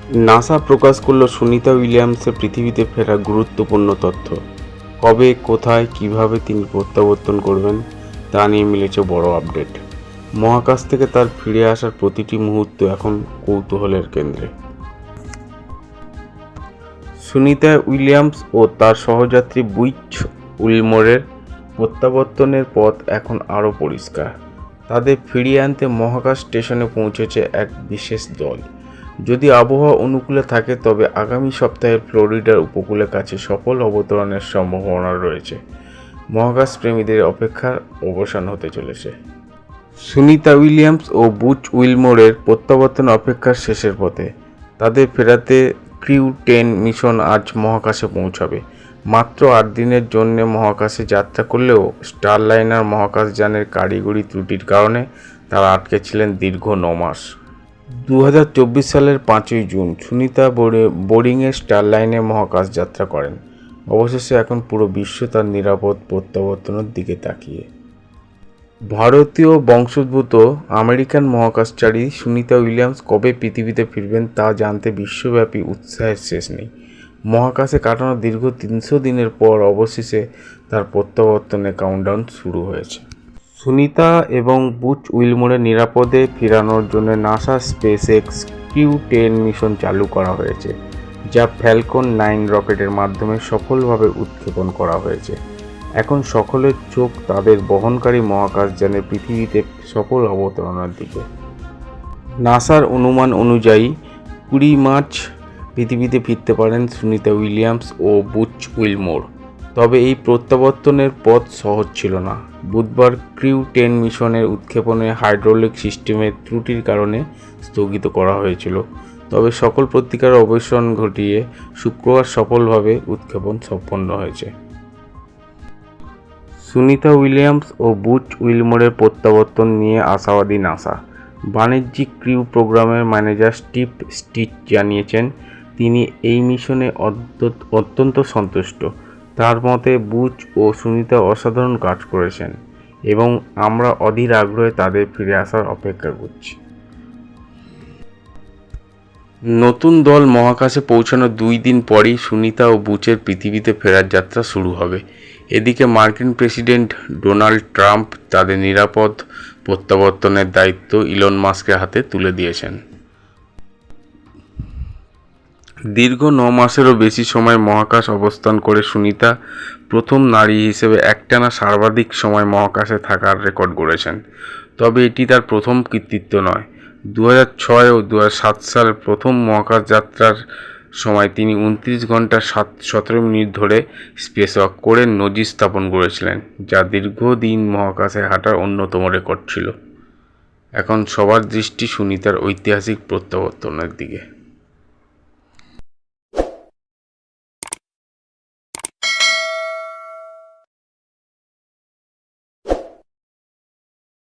NASA প্রকাশ করল সুনিতা উইলিয়ামসের পৃথিবীতে ফেরার গুরুত্বপূর্ণ তথ্য। কবে, কোথায়, কিভাবে তিনি প্রত্যাবর্তন করবেন তা নিয়ে মিলেছে বড় আপডেট। মহাকাশ থেকে তার ফিরে আসার প্রতিটি মুহূর্ত এখন কৌতূহলের কেন্দ্রে। সুনিতা উইলিয়ামস ও তার সহযাত্রী বুচ উইলমোরের প্রত্যাবর্তনের পথ এখন আরও পরিষ্কার। তাদের ফিরিয়ে আনতে মহাকাশ স্টেশনে পৌঁছেছে এক বিশেষ দল। যদি আবহাওয়া অনুকূলে থাকে তবে আগামী সপ্তাহে ফ্লোরিডার উপকূলের কাছে সফল অবতরণের সম্ভাবনা রয়েছে। মহাকাশ প্রেমীদের অপেক্ষার অবসান হতে চলেছে। সুনিতা উইলিয়ামস ও বুচ উইলমোরের প্রত্যাবর্তন অপেক্ষার শেষের পথে। তাদের ফেরাতে ক্রিউ 10 মিশন আজ মহাকাশে পৌঁছাবে। মাত্র 8 দিনের জন্য মহাকাশে যাত্রা করলেও স্টারলাইনার মহাকাশযানের কারিগরি ত্রুটির কারণে তারা আটকে ছিলেন দীর্ঘ 9 মাস। 2024 সালের 5ই জুন সুনিতা বোরিংয়ে স্টারলাইনে মহাকাশ যাত্রা করেন। অবশেষে এখন পুরো বিশ্ব তার নিরাপদ প্রত্যাবর্তনের দিকে তাকিয়ে। ভারতীয় বংশোদ্ভূত আমেরিকান মহাকাশচারী সুনিতা উইলিয়ামস কবে পৃথিবীতে ফিরবেন তা জানতে বিশ্বব্যাপী উৎসাহের শেষ নেই। মহাকাশে কাটানো দীর্ঘ 300 দিনের পর অবশেষে তার প্রত্যাবর্তনের কাউন্টডাউন শুরু হয়েছে। সুনিতা এবং বুচ উইলমোরের নিরাপদে ফেরানোর জন্য নাসা স্পেসএক্স ক্রিউ 10 মিশন চালু করা হয়েছে, যা ফ্যালকন 9 রকেটের মাধ্যমে সফলভাবে উৎক্ষেপণ করা হয়েছে। এখন সকলের চোখ তাদের বহনকারী মহাকাশযানে পৃথিবীতে সফল অবতরণের দিকে। নাসার অনুমান অনুযায়ী 20 মার্চ পৃথিবীতে ফিরতে পারেন সুনিতা উইলিয়ামস ও বুচ উইলমোর। তবে এই প্রত্যাবর্তনের পথ সহজ ছিল না। বুধবার ক্রিউ 10 মিশনের উৎক্ষেপণে হাইড্রোলিক সিস্টেমের ত্রুটির কারণে স্থগিত করা হয়েছিল। তবে সকল প্রতিকার অবসান ঘটিয়ে শুক্রবার সফলভাবে উৎক্ষেপণ সম্পন্ন হয়েছে। সুনিতা উইলিয়ামস ও বুচ উইলমোরের প্রত্যাবর্তন নিয়ে আশাবাদী নাসা। বাণিজ্যিক ক্রিউ প্রোগ্রামের ম্যানেজার স্টিভ স্টিচ জানিয়েছেন তিনি এই মিশনে অত্যন্ত সন্তুষ্ট। তার মতে বুচ ও সুনিতা অসাধারণ কাজ করেছেন এবং আমরা অধীর আগ্রহে তাদের ফিরে আসার অপেক্ষা করছি। নতুন দল মহাকাশে পৌঁছানোর 2 দিন পরই সুনিতা ও বুচের পৃথিবীতে ফেরার যাত্রা শুরু হবে। এদিকে মার্কিন প্রেসিডেন্ট ডোনাল্ড ট্রাম্প তাদের নিরাপদ প্রত্যাবর্তনের দায়িত্ব ইলন মাস্কের হাতে তুলে দিয়েছেন। দীর্ঘ 9 মাসেরও বেশি সময় মহাকাশ অবস্থান করে সুনিতা প্রথম নারী হিসেবে একটানা সর্বাধিক সময় মহাকাশে থাকার রেকর্ড গড়েছেন। তবে এটি তার প্রথম কৃতিত্ব নয়। 2006 ও 2007 সালের প্রথম মহাকাশ যাত্রার সময় তিনি 29 ঘন্টা 17 মিনিট ধরে স্পেসওয়াক করে নজির স্থাপন করেছিলেন, যা দীর্ঘদিন মহাকাশে হাঁটার অন্যতম রেকর্ড ছিল। এখন সবার দৃষ্টি সুনিতার ঐতিহাসিক প্রত্যাবর্তনের দিকে।